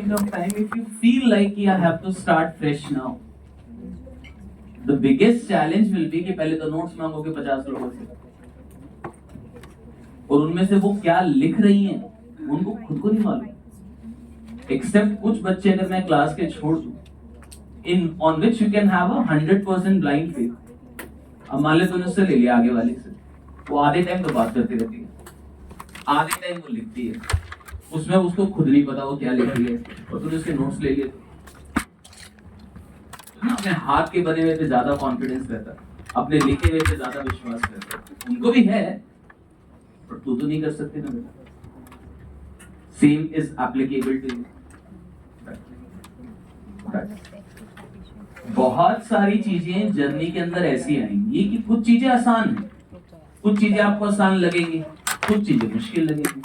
of time if you feel like I have to start fresh now. The biggest challenge will be कि पहले तो notes मांगोगे 50 लोगों से और उनमें से वो क्या लिख रही हैं उनको खुद को नहीं मालूम, एक्सेप्ट कुछ बच्चे अगर मैं क्लास के छोड़ दूं in on which you can have a 100% blind faith. अब मान ले तूने उससे ले लिया आगे वाले से, वो आधे टाइम तो बात करती रहती है, आधे टाइम वो लिखती है, उसमें उसको खुद नहीं पता वो क्या लिख रही है और तूने उसके नोट्स ले लिए तो अपने हाथ के बने हुए पे ज्यादा कॉन्फिडेंस रहता है, अपने लिखे हुए पे ज्यादा विश्वास रहता है, उनको भी है पर तू तो नहीं कर सकते ना बेटा. Same is applicable to you. बहुत सारी चीजें जर्नी के अंदर ऐसी आएंगी कि कुछ चीजें आसान हैं, कुछ चीजें आपको आसान लगेंगी, कुछ चीजें मुश्किल लगेंगी.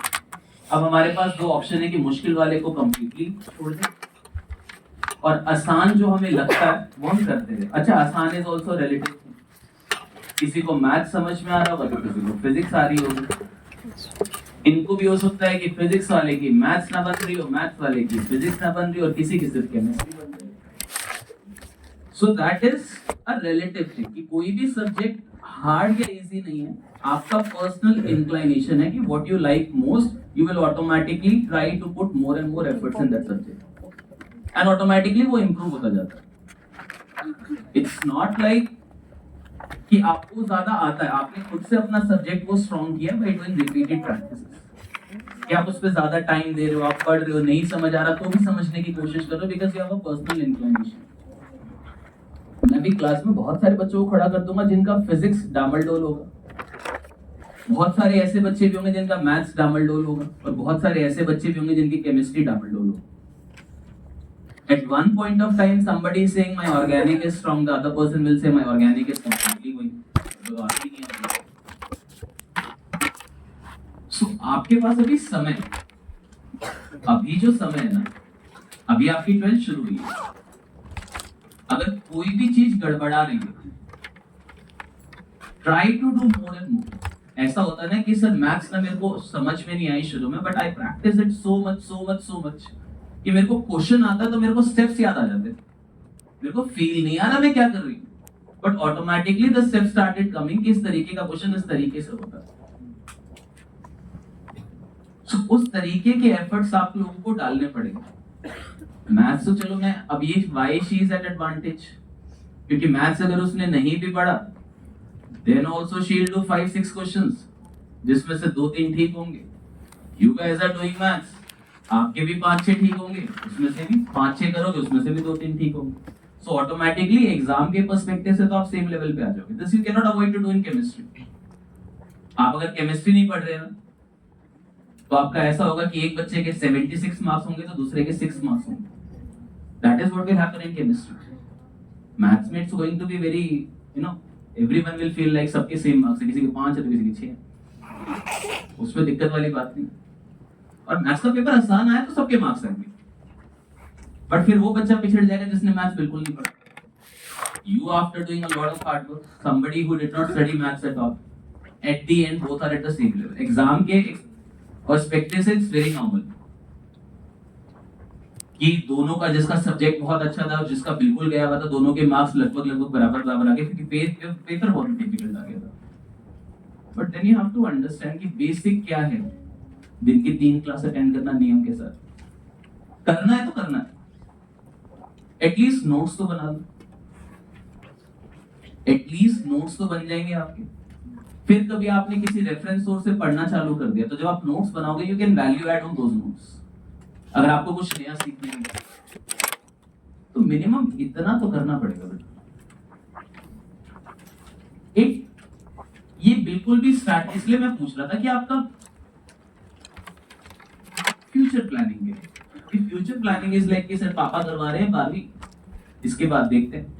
अब हमारे पास दो ऑप्शन है कि मुश्किल वाले को कंप्लीटली छोड़ दें और आसान जो हमें लगता है वो हम करते हैं. अच्छा, आसान इज आल्सो रिलेटिव. किसी को मैथ समझ में आ रहा होगा तो किसी को फिजिक्स आ रही होगी. इनको भी हो सकता है कि फिजिक्स वाले की मैथ्स ना बन रही हो, मैथ्स वाले की फिजिक्स ना बन रही हो और किसी की सिर्फ केमिस्ट्री बन रही हो. So that is a relative thing कि कोई भी सब्जेक्ट हार्ड या इजी नहीं है. आपका पर्सनल इंक्लिनेशन है कि what you like most, you will automatically try to put more and more efforts in that subject and automatically वो improve होता जाता है. It's not like कि आपको ज्यादा आता है, आपने खुद से अपना सब्जेक्ट को स्ट्रॉन्ग किया by doing repeated practices, कि आप उस पर ज्यादा टाइम दे रहे हो, आप पढ़ रहे हो, नहीं समझ आ रहा तो भी समझने की कोशिश कर रहे हो because you have a personal inclination. मैं भी क्लास में बहुत सारे बच्चों को खड़ा कर दूंगा जिनका फिजिक्स डामाडोल होगा, बहुत सारे ऐसे बच्चे भी होंगे जिनका मैथ्स डामाडोल होगा और बहुत सारे ऐसे बच्चे भी होंगे जिनकी केमिस्ट्री डामाडोल होगा. At one point of time somebody is saying my organic is strong, the other person will say my organic is completely weak. So आपके पास अभी समय, अभी जो समय है ना, अभी आपकी 12th शुरू हुई है. अगर कोई भी चीज गड़बड़ा रही है, try to do more and more. ऐसा होता है ना कि सर मैथ्स ना मेरे को समझ में नहीं आई शुरू में, but I practice it so much कि मेरे को क्वेश्चन आता है तो मेरे को स्टेप्स याद आ जाते हैं. मेरे को फील नहीं आ रहा मैं क्या कर रही हूँ, but automatically the step started coming कि इस तरीके का क्वेश्चन इस तरीके से होता है. सो उस तरीके के एफर्ट्स आप लोगों को डालने पड़ेंगे. मैथ्स तो चलो मैं अब ये why she is at advantage, क्योंकि मैथ्स अगर उसने नहीं भी पढ़ा then also she'll do 5-6 questions जिसमें से 2-3 ठीक होंगे. You guys are doing maths, आपके भी 5-6 ठीक होंगे, उसमें से भी 5-6 करोगे, उसमें से भी 2-3 ठीक होंगे. So automatically एग्जाम के पर्सपेक्टिव से तो आप सेम लेवल पे आ जाओगे. This you cannot avoid to do in chemistry. आप अगर केमिस्ट्री नहीं पढ़ रहे ना तो आपका ऐसा होगा कि एक बच्चे के 76 मार्क्स होंगे तो दूसरे के 6 मार्क्स होंगे. That is what will happen in chemistry. Maths में it's going to be very, you know, everyone will feel like सबके सेम मार्क्स है, किसी के 5 है तो किसी के 6. उसमें दिक्कत वाली बात नहीं. और मैथ्स का पेपर आसान आया तो सबके मार्क्स आएंगे, बट फिर वो बच्चा पिछड़ जाएगा जिसने मैथ्स बिल्कुल नहीं पढ़ा. You after doing a lot of hard work, somebody who did not study maths at all, at the end both are at the same level. Exam के पर्सपेक्टिव से इट्स वेरी नॉर्मल कि दोनों का, जिसका subject बहुत अच्छा था और जिसका बिल्कुल गया हुआ था, दोनों के मार्क्स लगभग बराबर आ गए क्योंकि पेपर बहुत डिफिकल्ट आ गया था. But then you have to understand कि बेसिक क्या है. दिन की 3 क्लास अटेंड करना नियम के साथ, करना है तो करना है. एटलीस्ट नोट्स तो बना लो, एटलीस्ट नोट्स तो बन जाएंगे आपके. फिर कभी आपने किसी रेफरेंस सोर्स से पढ़ना चालू कर दिया तो जब आप नोट्स बनाओगे you can value add on those notes. अगर आपको कुछ नया सीखने है तो मिनिमम इतना तो करना पड़ेगा बेटा. एक ये बिल्कुल भी स्टार्ट, इसलिए मैं पूछ रहा था कि आपका फ्यूचर प्लानिंग है. फ्यूचर प्लानिंग इज लाइक कि सर पापा करवा रहे हैं 12वीं, इसके बाद देखते हैं.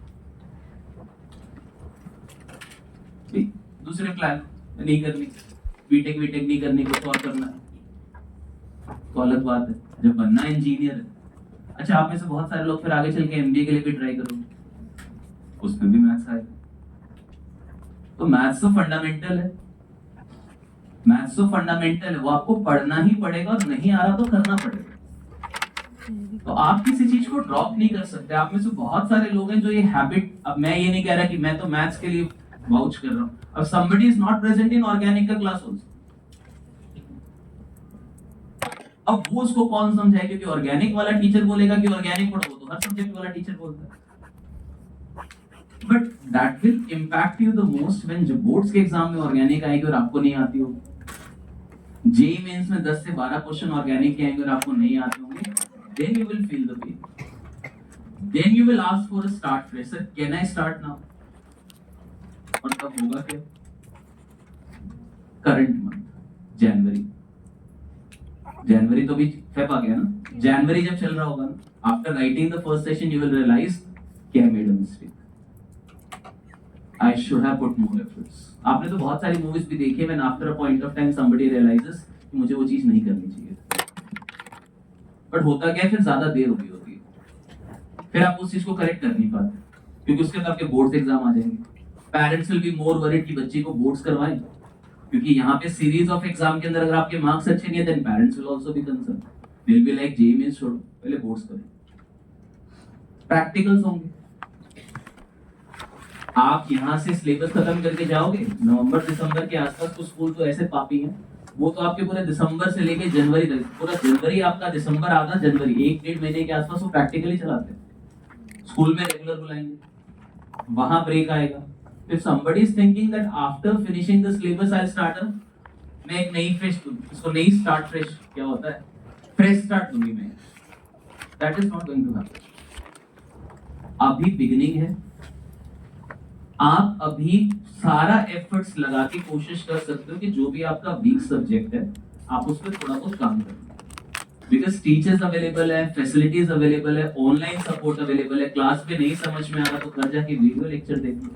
दूसरे प्लान नहीं करनी, बीटेक नहीं करनी, कुछ और करना है तो अलग बात है. जब बनना इंजीनियर है, अच्छा आप में से बहुत सारे लोग फिर आगे चल के एमबीए के लिए भी ट्राई करोगे, उसमें भी मैथ्स आएगा. तो मैथ्स तो फंडामेंटल है, मैथ्स तो फंडामेंटल है, वो आपको पढ़ना ही पड़ेगा और नहीं आ रहा तो करना पड़ेगा. तो आप किसी चीज को ड्रॉप नहीं कर सकते। आप में से बहुत सारे लोग हैं जो ये हैबिट, अब मैं ये नहीं कह रहा कि मैं तो मैथ्स के लिए वाउच कर रहा हूँ, अब somebody is not present in organic का क्लास also, अब वो उसको कौन समझाए, क्योंकि ऑर्गेनिक वाला टीचर बोलेगा कि ऑर्गेनिक पढ़ो, वो तो हर सब्जेक्ट वाला टीचर बोलता है। But that will impact you the most when जब बोर्ड्स के एग्जाम में ऑर्गेनिक आएगी और आपको नहीं आती होगी, जेई मेंस में 10 से 12 क्वेश्चन ऑर्गेनिक के आएंगे और आपको नहीं आते होंगे, then you will feel the pain, then you will ask for a start fresh, sir can I start now, और तब होगा क्या, करंट मंथ जनवरी तो भी फेब आ गया ना, जनवरी जब चल रहा होगा ना, after writing the first session you will realise कि I made a mistake, I should have put more efforts. आपने तो बहुत सारी मूवीज भी देखी है when after a point of time somebody realises कि मुझे वो चीज नहीं करनी चाहिए, बट होता क्या है, फिर ज्यादा देर हो गई होती है, फिर आप उस चीज को करेक्ट कर नहीं पाते, क्योंकि उसके बाद आपके बोर्ड्स एग्जाम आ जाएंगे, parents will be more worried कि बच्चे को बोर्ड्स करवाएं, क्योंकि यहाँ पे सीरीज ऑफ एग्जाम के अंदर अगर आपके मार्क्स अच्छे नहीं है, then parents will also be concern, they will be like JEE mains छोड़ो, पहले बोर्ड्स करो, प्रैक्टिकल्स होंगे, आप यहाँ से सिलेबस खत्म करके जाओगे नवंबर दिसंबर के आसपास, तो स्कूल तो ऐसे पापी हैं, वो तो आपके पूरे दिसंबर से लेके जनवरी तक, पूरा जनवरी आपका, दिसंबर आधा जनवरी, 1-1.5 महीने के आसपास वो प्रैक्टिकली चलाते हैं, स्कूल में रेगुलर बुलाएंगे, वहां ब्रेक आएगा, if somebody is thinking that after finishing the syllabus I'll start मैं एक नई फ्रेश दूंगी, इसको नई स्टार्ट फ्रेश क्या होता है, फ्रेश स्टार्ट दूंगी मैं, that is not going to happen। अभी बिगिनिंग है, आप अभी सारा एफर्ट्स लगा के कोशिश कर सकते हो कि जो भी आपका वीक सब्जेक्ट है आप उस पर थोड़ा बहुत काम करो, बिकॉज टीचर्स अवेलेबल है, फैसिलिटीज अवेलेबल है, ऑनलाइन सपोर्ट अवेलेबल है, क्लास में नहीं समझ में आ रहा तो घर जाके वीडियो लेक्चर देख लो,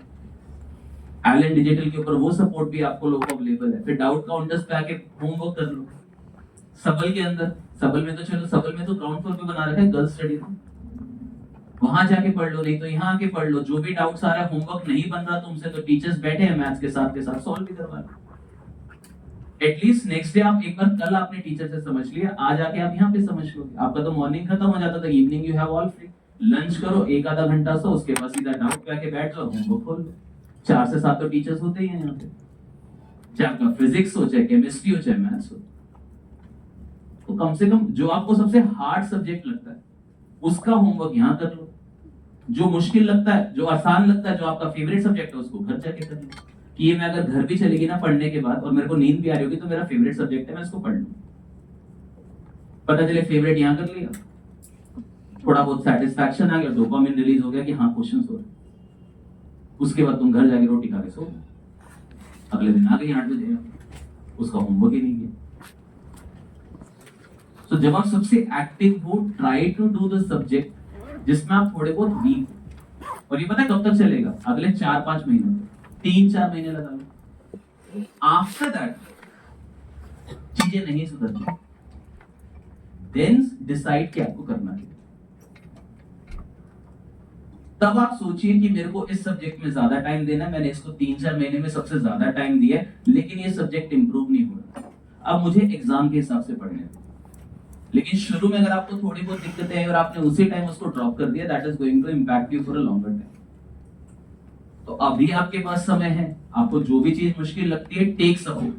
एलन डिजिटल के ऊपर वो सपोर्ट भी आपको लोग अवेलेबल है, फिर डाउट काउंटर्स पे आके होमवर्क कर लो, सबल के अंदर, सबल में तो चलो, सबल में तो ग्राउंड फ्लोर पे बना रखा है गर्ल्स स्टडी, वहां जाके पढ़ लो, नहीं तो यहाँ आके पढ़ लो, जो भी डाउट्स आ रहा है, होमवर्क नहीं बन रहा तुमसे तो टीचर्स बैठे हैं मैथ्स के साथ सॉल्व भी करवा लो, एटलीस्ट नेक्स्ट डे आप एक बार, कल आपने टीचर से समझ लिया, आज आके आप यहाँ पे समझ लोगे, आपका तो मॉर्निंग खत्म हो जाता था, evening you have all free, lunch करो, एक आधा घंटा सो, उसके बाद सीधा डाउट पे आके बैठ जाओ, होमवर्क खोल लो, 4 से 7 तो टीचर्स होते ही हैं यहाँ पे, चाहे आपका फिजिक्स हो, चाहे केमिस्ट्री हो, चाहे मैथ्स हो, तो कम से कम जो आपको सबसे हार्ड सब्जेक्ट लगता है उसका होमवर्क यहाँ कर लो, जो मुश्किल लगता है, जो आसान लगता है, जो आपका फेवरेट सब्जेक्ट है उसको घर जाके कर लो, कि ये मैं अगर घर भी चलेगी ना पढ़ने के बाद और मेरे को नींद भी आ रही होगी तो मेरा फेवरेट सब्जेक्ट है, मैं इसको पढ़ लूं, पता चले फेवरेट यहाँ कर लिया, थोड़ा बहुत सेटिस्फैक्शन आ गया, डोपामिन रिलीज हो गया कि हाँ क्वेश्चन हो रहे, उसके बाद तुम घर जाके रोटी खा के सो, अगले दिन आ गई 8 बजे, उसका होमवर्क ही नहीं किया। तो जब आप सबसे एक्टिव हो, try to do the subject जिसमें आप थोड़े बहुत वीक, और ये पता है कब तक चलेगा, अगले 4-5 महीने, 3-4 महीने लगा लो, आफ्टर दैट चीजें नहीं सुधरती, देन डिसाइड कि आपको करना है, तब आप सोचिए कि मेरे को इस सब्जेक्ट में ज्यादा टाइम देना है, मैंने इसको 3-4 महीने में सबसे ज्यादा टाइम दिया है, लेकिन ये सब्जेक्ट इंप्रूव नहीं हो रहा, अब मुझे एग्जाम के हिसाब से पढ़ने दो। लेकिन शुरू में अगर आपको थोड़ी बहुत दिक्कतें आई और आपने उसी टाइम उसको ड्रॉप कर दिया, that is going to impact you for a longer time. तो अभी आपके पास समय है, आपको जो भी चीज मुश्किल लगती है, टेक सपोर्ट,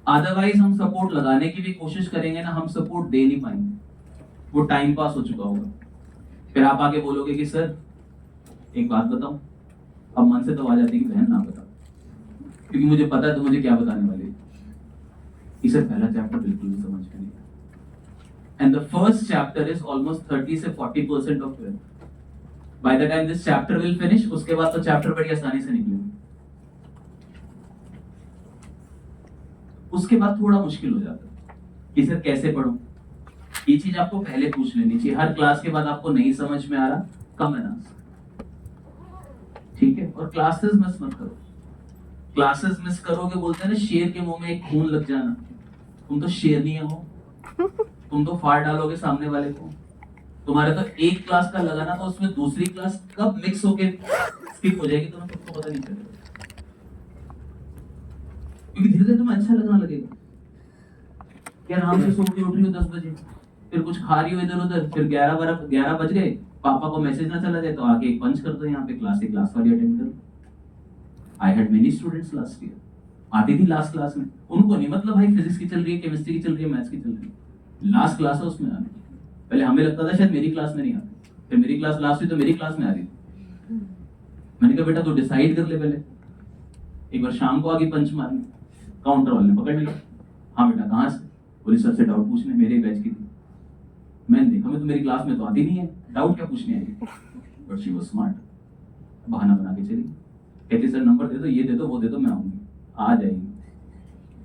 अदरवाइज हम सपोर्ट लगाने की भी कोशिश करेंगे ना, हम सपोर्ट दे नहीं पाएंगे, वो टाइम पास हो चुका होगा, फिर आप आगे बोलोगे कि सर एक बात बताऊं, अब मन से तो आ जाती है कि बहन ना बताओ, क्योंकि मुझे पता है तो मुझे क्या बताने वाली है, इसे पहला चैप्टर बिल्कुल भी समझ में नहीं आया, and the first chapter is almost 30 से 40% of it, by the time this chapter will finish, उसके बाद तो चैप्टर बड़ी आसानी से निकलेगा, उसके बाद थोड़ा मुश्किल हो जाता है कि सर कैसे पढूं, ये चीज आपको पहले पूछ लेनी चाहिए, हर क्लास के बाद आपको नहीं समझ में आ रहा, कम है ना, ठीक है, और क्लासेस मिस मत करो, क्लासेस मिस करोगे, बोलते हैं ना शेर के मुंह में एक खून लग जाना, तुम तो शेरनी हो, तुम तो फाड़ डालोगे सामने वाले को, तुम्हारे तो एक क्लास का लगाना तो उसमें दूसरी क्लास कब मिक्स होके स्किप हो जाएगी तुम्हें खुद को पता नहीं चलेगा, क्योंकि धीरे धीरे तुम्हें अच्छा लगना लगेगा, यार आराम से सो के उठ रही हो 10 बजे, फिर कुछ खा रही हो इधर उधर, फिर 11 बज गए, पापा को मैसेज ना चला जाए तो आके एक पंच कर दो यहाँ पे, क्लास वाली अटेंड करो। I had many students last year, आती थी लास्ट क्लास में, उनको नहीं मतलब भाई फिजिक्स की चल रही है, केमिस्ट्री की चल रही है, मैथ्स की चल रही है, लास्ट क्लास है उसमें आने। पहले हमें लगता था शायद मेरी क्लास में नहीं आती, फिर मेरी क्लास लास्ट हुई तो मेरी क्लास में आ रही। मैंने कहा बेटा तो डिसाइड कर ले पहले। एक बार शाम को आगे पंच मारने, काउंटर वाले ने पकड़ लिया, हाँ बेटा कहाँ से, बोली सर से डाउट पूछने, मेरे बैच की थी। मैंने देखा मैं तो मेरी क्लास में तो आती नहीं है, डाउट क्या पूछने आई, बट शी वाज स्मार्ट, बहाना बना के चली, कहती सर नंबर दे दो, ये दे दो, वो दे दो, मैं आऊंगी, आ जाएगी।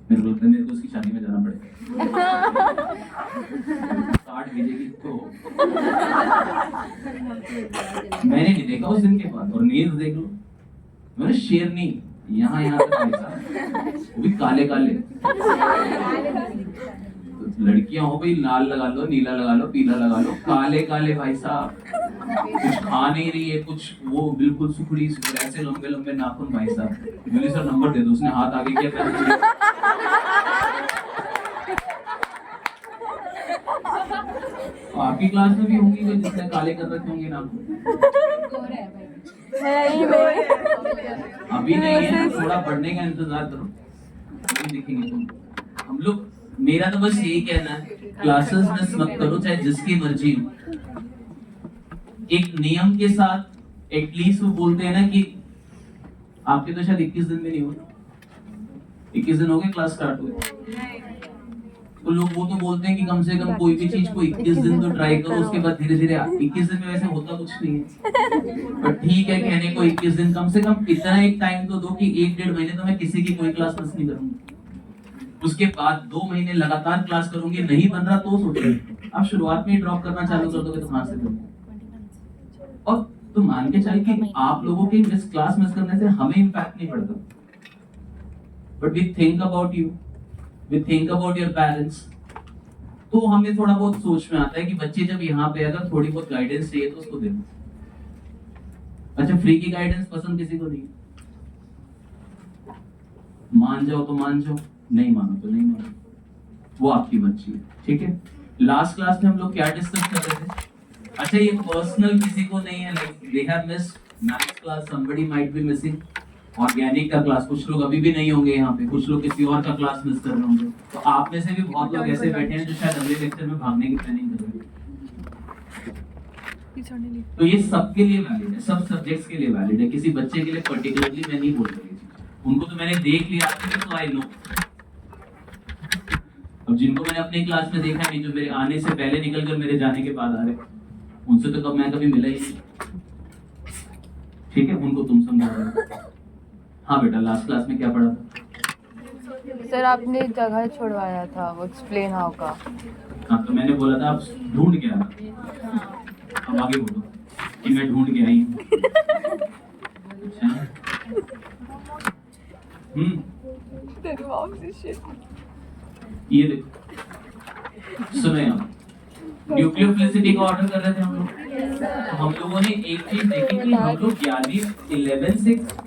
मेरे को लगता है मेरे को उसकी शादी में जाना पड़ेगा, कार्ड भेजेगी तो। मैंने नहीं देखा उस दिन के बाद, और नींद देख लो, मैंने शेरनी यहाँ तक पैसा, वो भी काले काले। तो लड़कियां हो भाई, लाल लगा लो, नीला लगा लो, पीला लगा लो, काले काले भाई साहब, कुछ खा नहीं रही है, कुछ वो बिल्कुल सुखड़ी ऐसे लंबे लंबे नाखून भाई साहब। मैंने सर नंबर दे दो, उसने हाथ आगे किया, पहले आपकी क्लास में भी होंगी कोई जिसने काले कर रखे होंगे नाखून? अभी नहीं है, थोड़ा बढ़ने का इंतजार करो, अभी दिखेंगे तुम। हम लोग, मेरा तो बस यही कहना है, क्लासेस मिस मत करो चाहे जिसकी मर्जी हो, एक नियम के साथ। एटलीस्ट वो बोलते हैं ना कि आपके तो शायद 21 दिन भी नहीं हुए, 21 दिन हो गए क्लास स्टार्ट हुए, तो लोग वो तो बोलते हैं कि कम से कम कोई भी चीज को 21 दिन तो ट्राई करो, उसके बाद धीरे धीरे। 21 दिन में वैसे होता कुछ नहीं है, पर ठीक है कहने को 21 दिन, कम से कम इतना एक टाइम तो दो कि 1-1.5 महीने तो मैं किसी की कोई क्लास मिस नहीं करूंगी, उसके बाद 2 महीने लगातार क्लास करूंगी, नहीं बन रहा तो सोचो, आप शुरुआत में ही ड्रॉप करना चालू कर दोगे तो कहां से करोगे। और तो मान के चल कि आप लोगों के मिस क्लास मिस करने से हमें इम्पैक्ट नहीं पड़ता, but we think about you, we think about your parents. तो हमें थोड़ा बहुत सोच में आता है कि बच्चे जब यहाँ पे अगर थोड़ी बहुत गाइडेंस चाहिए तो उसको दे दो। अच्छा, फ्री की गाइडेंस पसंद किसी को नहीं, मान जाओ तो मान जाओ, नहीं मानो तो नहीं मानो, वो आपकी मर्जी है, ठीक है। लास्ट क्लास में हम लोग क्या डिस्कस कर रहे थे? अच्छा, ये पर्सनल किसी को नहीं है, like they have missed maths class, somebody might be missing organic का क्लास, कुछ लोग अभी भी नहीं होंगे यहाँ पे, कुछ लोग किसी और का क्लास मिस कर रहे होंगे, तो आप में से भी बहुत लोग ऐसे बैठे हैं जो शायद अगले लेक्चर में भागने की प्लानिंग कर रहे हैं। तो ये सबके लिए वैलिड है, सब सब्जेक्ट्स के लिए वैलिड है, किसी बच्चे के लिए पर्टिकुलरली मैं नहीं बोल रही, उनको तो मैंने देख लिया तो आई नो। अब जिनको मैंने अपनी क्लास में देखा नहीं, जो मेरे आने से पहले निकल कर मेरे जाने के बाद आ रहे, उनसे तो कब मैं कभी मिला ही नहीं, ठीक है, उनको तुम समझा रहे। हाँ बेटा, लास्ट क्लास में क्या पढ़ा था? सर आपने जगह छोड़वाया था, वो एक्सप्लेन हाउ का। हाँ, तो मैंने बोला था आप ढूंढ के आना, अब आगे बोलो कि मैं ढूंढ के आई हूँ। ये देखो, सुनो यहाँ, न्यूक्लियोफिलिसिटी का ऑर्डर कर रहे थे हम लोग, तो हम लोगों ने एक चीज देखी कि हम लोग 11th 11 6